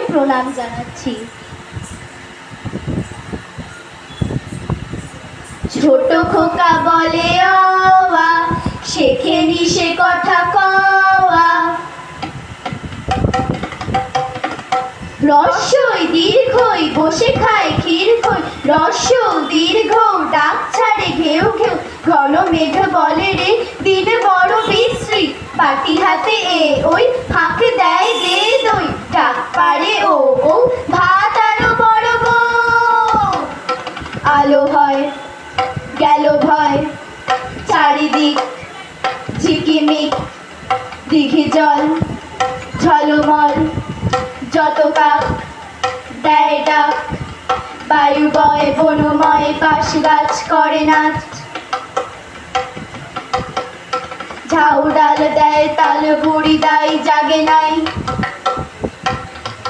প্রণাম জানাচ্ছি। ছোট খোকা বলে অওয়া, শেখেনি সে কথা কওয়া। রস্যই দীর্ঘই বসে খায় ক্ষীর খই, রস্য দীর্ঘ ডাক ছাড়ে ঘেউ ঘেউ। ঘন মেঘ বলে রে দিন বড় বিশ্রী, বাটি হাতে এ ওই ফাঁক দেয় দে দই। ডাক পারে ও বউ ভাত আরো বড় বউ। আলো হয় গেল ভয় চারিদিক ঝিকিমিক, দিঘি জল ঝলমল। যত কাক দেয় ডাক, বায়ু বয় বনময়, বাঁশ গাছ করে নাচ। ঝাউ ডাল দেয় তাল বুড়ি দাই জাগে নাই।